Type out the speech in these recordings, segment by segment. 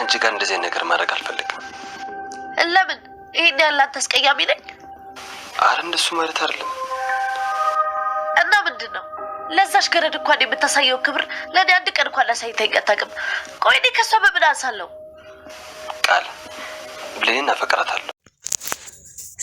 ካንቺ ጋር እንደዚህ ነገር ማድረግ አልፈልግም። ለምን? ይሄን ያላት ተስቀያሚ ነኝ? አረ እንደሱ ማለት አይደለም። እና ምንድነው? ለዛሽ ገረድ እንኳን የምታሳየው ክብር ለኔ አንድ ቀን እንኳን ላሳይተኝ አታውቅም። ቆይ እኔ ከሷ በምን አንሳለሁ? ቃል ብሌን አፈቅራታለሁ።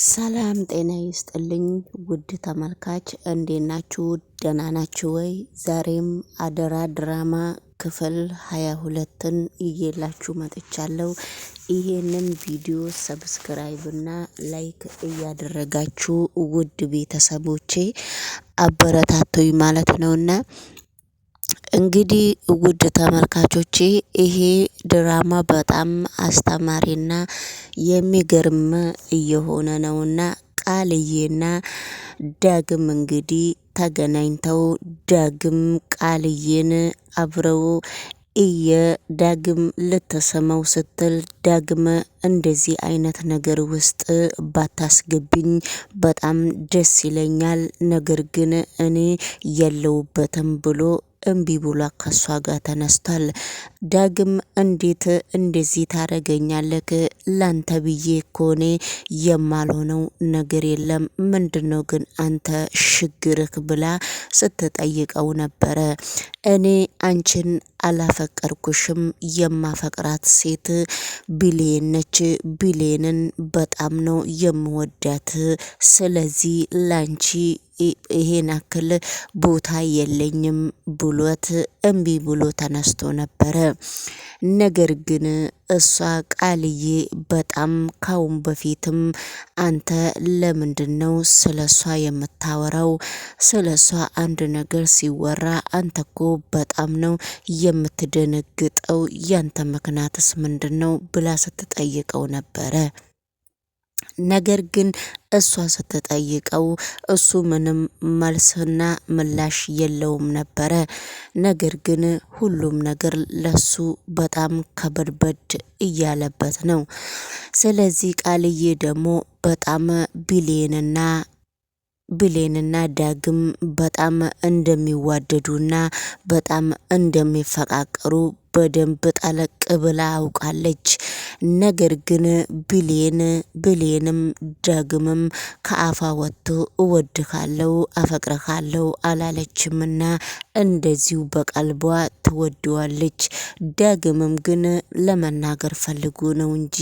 ሰላም ጤና ይስጥልኝ ውድ ተመልካች፣ እንዴት ናችሁ? ደህና ናችሁ ወይ? ዛሬም አደራ ድራማ ክፍል 22ን ይዤላችሁ መጥቻለሁ። ይሄንን ቪዲዮ ሰብስክራይብ እና ላይክ እያደረጋችሁ ውድ ቤተሰቦቼ አበረታቱኝ ማለት ነውና እንግዲህ ውድ ተመልካቾቼ ይሄ ድራማ በጣም አስተማሪና የሚገርም እየሆነ ነውና ቃልዬና ዳግም እንግዲህ ተገናኝተው ዳግም ቃልዬን አብረው ዳግም ልትሰማው ስትል ዳግም እንደዚህ አይነት ነገር ውስጥ ባታስገብኝ በጣም ደስ ይለኛል፣ ነገር ግን እኔ የለውበትም ብሎ እምቢ ብሎ ከሷ ጋር ተነስቷል። ዳግም እንዴት እንደዚህ ታረገኛለህ? ላንተ ብዬ እኮ እኔ የማልሆነው ነገር የለም፣ ምንድነው ግን አንተ ችግርህ ብላ ስትጠይቀው ነበረ። እኔ አንቺን አላፈቀርኩሽም፣ የማፈቅራት ሴት ብሌን ነች፣ ብሌንን በጣም ነው የምወዳት፣ ስለዚህ ላንቺ ይሄን አክል ቦታ የለኝም ብሎት እምቢ ብሎ ተነስቶ ነበረ። ነገር ግን እሷ ቃልዬ በጣም ካሁን በፊትም አንተ ለምንድነው ስለሷ የምታወራው? ስለሷ አንድ ነገር ሲወራ አንተ እኮ በጣም ነው የምትደነግጠው፣ ያንተ ምክንያትስ ምንድነው ብላ ስትጠይቀው ነበረ። ነገር ግን እሷ ስትጠይቀው እሱ ምንም መልስና ምላሽ የለውም ነበረ። ነገር ግን ሁሉም ነገር ለሱ በጣም ከበድበድ እያለበት ነው። ስለዚህ ቃልዬ ደግሞ በጣም ብሌንና ዳግም በጣም እንደሚዋደዱና በጣም እንደሚፈቃቀሩ በደንብ ጠለቅ ብላ አውቃለች። ነገር ግን ብሌንም ዳግምም ከአፋ ወጥቶ እወድካለሁ አፈቅረካለሁ አላለችምና እንደዚሁ በቀልቧ ትወደዋለች። ዳግምም ግን ለመናገር ፈልጎ ነው እንጂ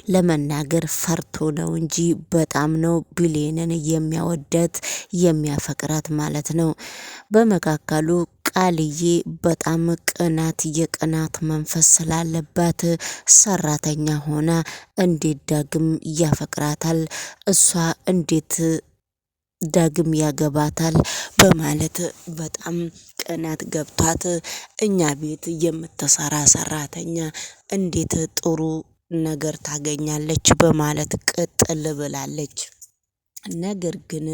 ለመናገር ፈርቶ ነው እንጂ በጣም ነው ብሌንን የሚያወዳት የሚያፈቅራት ማለት ነው። በመካከሉ ቃልዬ በጣም የቅናት መንፈስ ስላለባት ሰራተኛ ሆና እንዴት ዳግም ያፈቅራታል፣ እሷ እንዴት ዳግም ያገባታል በማለት በጣም ቅናት ገብቷት እኛ ቤት የምትሰራ ሰራተኛ እንዴት ጥሩ ነገር ታገኛለች በማለት ቅጥል ብላለች። ነገር ግን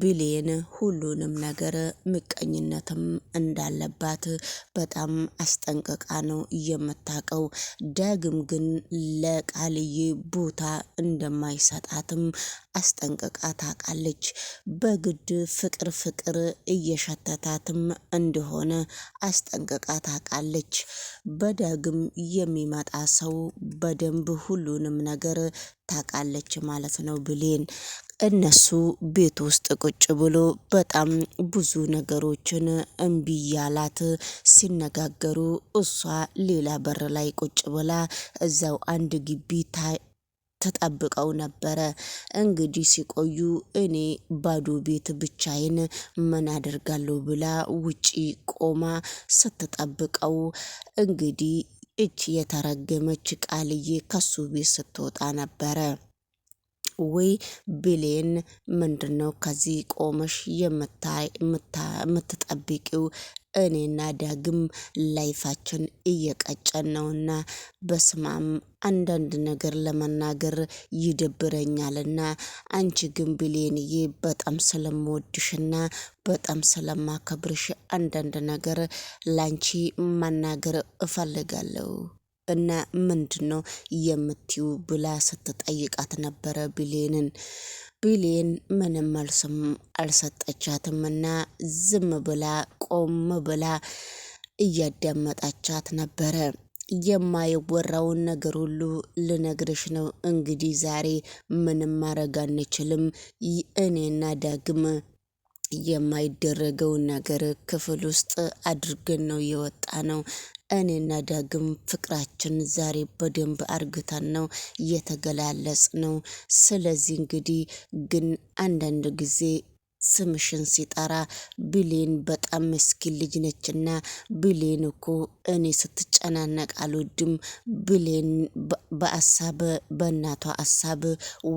ብሌን ሁሉንም ነገር ምቀኝነትም እንዳለባት በጣም አስጠንቅቃ ነው የምታውቀው። ዳግም ግን ለቃልዬ ቦታ እንደማይሰጣትም አስጠንቅቃ ታውቃለች። በግድ ፍቅር እየሸተታትም እንደሆነ አስጠንቅቃ ታውቃለች። በዳግም የሚመጣ ሰው በደንብ ሁሉንም ነገር ታውቃለች ማለት ነው ብሌን። እነሱ ቤት ውስጥ ቁጭ ብሎ በጣም ብዙ ነገሮችን እምቢ ያላት ሲነጋገሩ እሷ ሌላ በር ላይ ቁጭ ብላ እዛው አንድ ግቢ ተጠብቀው ነበረ። እንግዲህ ሲቆዩ እኔ ባዶ ቤት ብቻዬን ምን አደርጋለሁ ብላ ውጪ ቆማ ስትጠብቀው እንግዲህ እቺ የተረገመች ቃልዬ ከሱ ቤት ስትወጣ ነበረ። ወይ ብሌን ምንድነው ከዚህ ቆመሽ የምትጠብቂው? እኔና ዳግም ላይፋችን እየቀጨን ነውና በስማም አንዳንድ ነገር ለመናገር ይደብረኛልና አንቺ ግን ብሌንዬ በጣም ስለምወድሽና በጣም ስለማከብርሽ አንዳንድ ነገር ላንቺ መናገር እፈልጋለሁ እና ምንድነው የምትዩ ብላ ስትጠይቃት ነበረ ብሌንን። ብሌን ምንም መልስም አልሰጠቻትምና ዝም ብላ ቆም ብላ እያዳመጣቻት ነበረ። የማይወራውን ነገር ሁሉ ልነግርሽ ነው። እንግዲህ ዛሬ ምንም ማድረግ አንችልም። እኔና ዳግም የማይደረገውን ነገር ክፍል ውስጥ አድርገን ነው የወጣ ነው። እኔና ዳግም ፍቅራችን ዛሬ በደንብ አርግተን ነው የተገላለጽ ነው። ስለዚህ እንግዲህ ግን አንዳንድ ጊዜ ስምሽን ሲጠራ ብሌን በጣም ምስኪን ልጅ ነችና ብሌን እኮ እኔ ስትጨናነቅ አልወድም። ብሌን በአሳብ በእናቷ አሳብ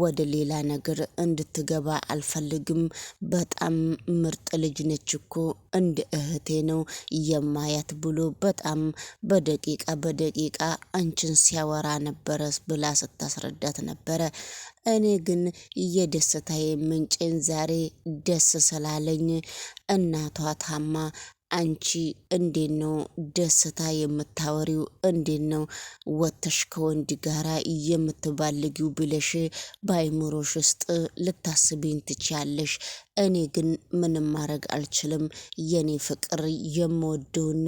ወደ ሌላ ነገር እንድትገባ አልፈልግም። በጣም ምርጥ ልጅ ነች እኮ እንደ እህቴ ነው የማያት ብሎ በጣም በደቂቃ አንቺን ሲያወራ ነበረ ብላ ስታስረዳት ነበረ። እኔ ግን የደስታዬ ምንጭን ዛሬ ደስ ስላለኝ እናቷ ታማ አንቺ እንዴት ነው ደስታ የምታወሪው? እንዴት ነው ወጥተሽ ከወንድ ጋራ የምትባልጊው ብለሽ በአይምሮሽ ውስጥ ልታስቢኝ ትችያለሽ። እኔ ግን ምንም ማድረግ አልችልም። የኔ ፍቅር የምወደውና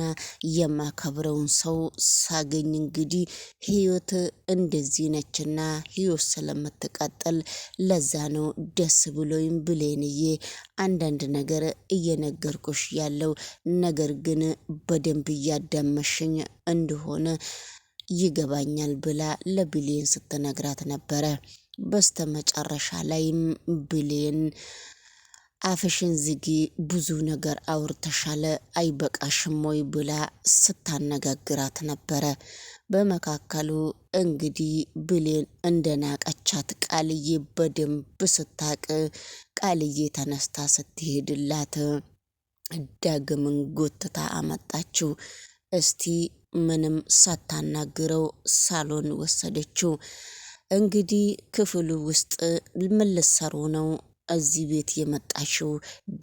የማከብረውን ሰው ሳገኝ እንግዲህ ህይወት እንደዚህ ነችና ህይወት ስለምትቀጥል ለዛ ነው ደስ ብሎኝ ብሌንዬ አንዳንድ ነገር እየነገርኩሽ ያለው ነገር ግን በደንብ እያዳመሽኝ እንደሆነ ይገባኛል ብላ ለብሌን ስትነግራት ነበረ። በስተመጨረሻ ላይም ብሌን አፍሽን ዝጊ፣ ብዙ ነገር አውርተሻለ፣ አይበቃሽም ወይ ብላ ስታነጋግራት ነበረ። በመካከሉ እንግዲህ ብሌን እንደናቀቻት ቃልዬ በደንብ ስታቅ ቃልዬ ተነስታ ስትሄድላት ዳግምን ጎትታ አመጣችው። እስቲ ምንም ሳታናግረው ሳሎን ወሰደችው። እንግዲህ ክፍሉ ውስጥ ምን ልትሰሩ ነው እዚህ ቤት የመጣሽው?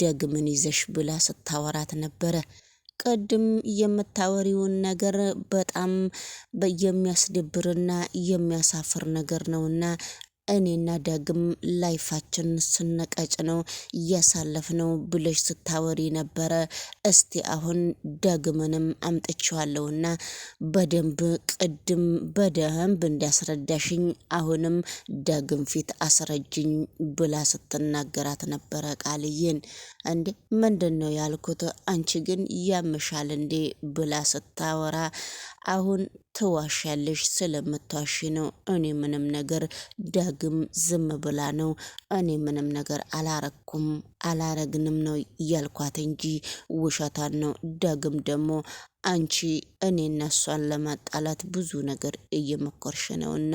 ዳግምን ይዘሽ ብላ ስታወራት ነበረ። ቅድም የምታወሪውን ነገር በጣም የሚያስደብርና የሚያሳፍር ነገር ነውና እኔና ዳግም ላይፋችን ስንቀጭ ነው እያሳለፍነው ብለሽ ስታወሪ ነበረ። እስቲ አሁን ዳግምንም አምጥቼዋለሁና በደንብ ቅድም በደንብ እንዲያስረዳሽኝ አሁንም ዳግም ፊት አስረጅኝ ብላ ስትናገራት ነበረ ቃልዬን። እንዴ ምንድን ነው ያልኩት? አንቺ ግን ያምሻል እንዴ ብላ ስታወራ አሁን ትዋሻለሽ፣ ስለምትዋሺ ነው። እኔ ምንም ነገር ዳግም ዝም ብላ ነው። እኔ ምንም ነገር አላረኩም አላረግንም ነው እያልኳት እንጂ ውሸታን ነው። ዳግም ደግሞ አንቺ እኔና እሷን ለማጣላት ብዙ ነገር እየመኮርሽ ነውና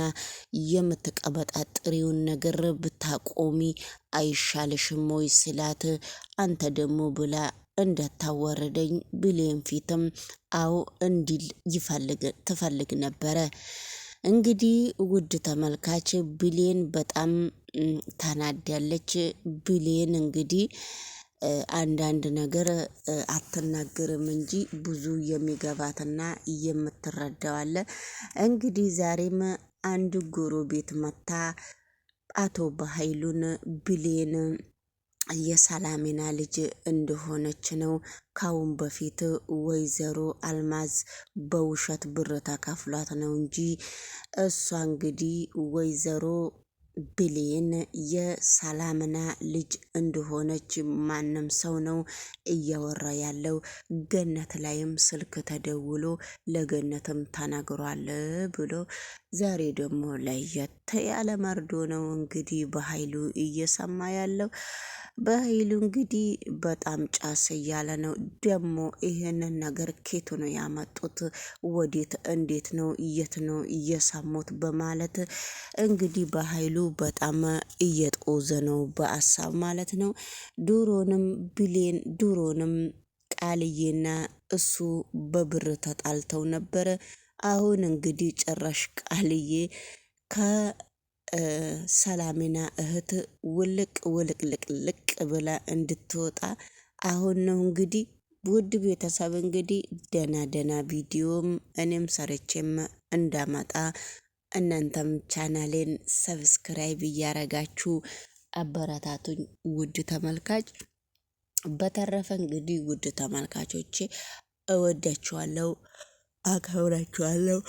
የምትቀበጣጥሪውን ነገር ብታቆሚ አይሻልሽም ወይ ስላት አንተ ደግሞ ብላ እንዳታወረደኝ ብሌን ፊትም አዎ እንዲል ትፈልግ ነበረ። እንግዲህ ውድ ተመልካች ብሌን በጣም ታናዳለች። ብሌን እንግዲህ አንዳንድ ነገር አትናገርም እንጂ ብዙ የሚገባትና የምትረዳው አለ። እንግዲህ ዛሬም አንድ ጎረቤት መታ አቶ በኃይሉን ብሌን የሰላሜና ልጅ እንደሆነች ነው ካሁን በፊት ወይዘሮ አልማዝ በውሸት ብር ተከፍሏት ነው እንጂ እሷ እንግዲህ ወይዘሮ ብሌን የሰላምና ልጅ እንደሆነች ማንም ሰው ነው እያወራ ያለው። ገነት ላይም ስልክ ተደውሎ ለገነትም ተነግሯል ብሎ ዛሬ ደግሞ ለየት ያለ መርዶ ነው እንግዲህ በኃይሉ እየሰማ ያለው። በኃይሉ እንግዲህ በጣም ጫስ እያለ ነው። ደግሞ ይህንን ነገር ኬቱ ነው ያመጡት? ወዴት እንዴት ነው የት ነው እየሰሙት? በማለት እንግዲህ በኃይሉ በጣም እየጦዘ ነው በአሳብ ማለት ነው። ድሮንም ቃልዬና እሱ በብር ተጣልተው ነበረ። አሁን እንግዲህ ጭራሽ ቃልዬ ከሰላሜና እህት ውልቅልቅ ብላ እንድትወጣ አሁን ነው እንግዲህ። ውድ ቤተሰብ እንግዲህ ደና ቪዲዮም እኔም ሰርቼም እንዳመጣ እናንተም ቻናሌን ሰብስክራይብ እያረጋችሁ አበረታቱኝ ውድ ተመልካች። በተረፈ እንግዲህ ውድ ተመልካቾቼ እወዳችኋለሁ፣ አከብራችኋለሁ።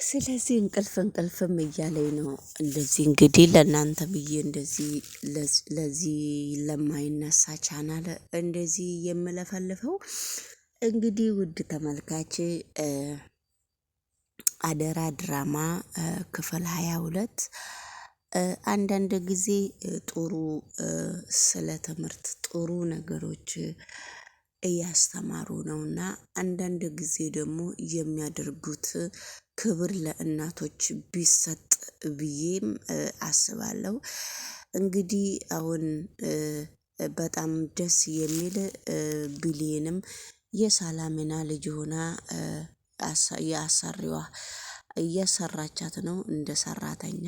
ስለዚህ እንቅልፍም እያለኝ ነው። እንደዚህ እንግዲህ ለእናንተ ብዬ እንደዚህ ለዚህ ለማይነሳ ቻናል እንደዚህ የምለፈልፈው እንግዲህ ውድ ተመልካች አደራ ድራማ ክፍል 22 አንዳንድ ጊዜ ጥሩ ስለ ትምህርት ጥሩ ነገሮች እያስተማሩ ነውና አንዳንድ ጊዜ ደግሞ የሚያደርጉት ክብር ለእናቶች ቢሰጥ ብዬም አስባለሁ። እንግዲህ አሁን በጣም ደስ የሚል ብሌንም የሰላምና ልጅ ሆና የአሰሪዋ እየሰራቻት ነው እንደ ሰራተኛ።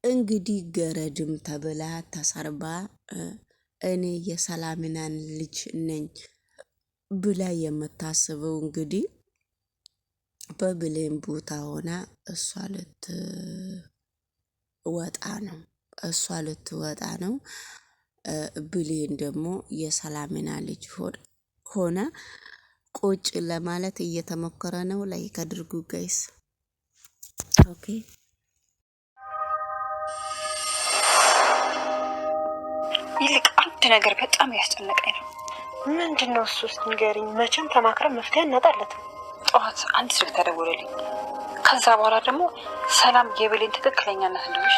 እንግዲህ ገረድም ተብላ ተሰርባ እኔ የሰላምናን ልጅ ነኝ ብላ የምታስበው እንግዲህ በብሌን ቦታ ሆና እሷ ልትወጣ ነው። ብሌን ደግሞ የሰላምና ልጅ ሆነ ቁጭ ለማለት እየተሞከረ ነው። ላይክ አድርጉ ጋይስ። ኦኬ ይልቅ አንድ ነገር በጣም ያስጨነቀኝ ነው። ምንድነው? እሱ ውስጥ ንገሪኝ። መቼም ተማክረን መፍትሄ እናጣለትም። ጠዋት አንድ ስልክ ተደወለልኝ። ከዛ በኋላ ደግሞ ሰላም የብሌን ትክክለኛ እናት እንደሆነች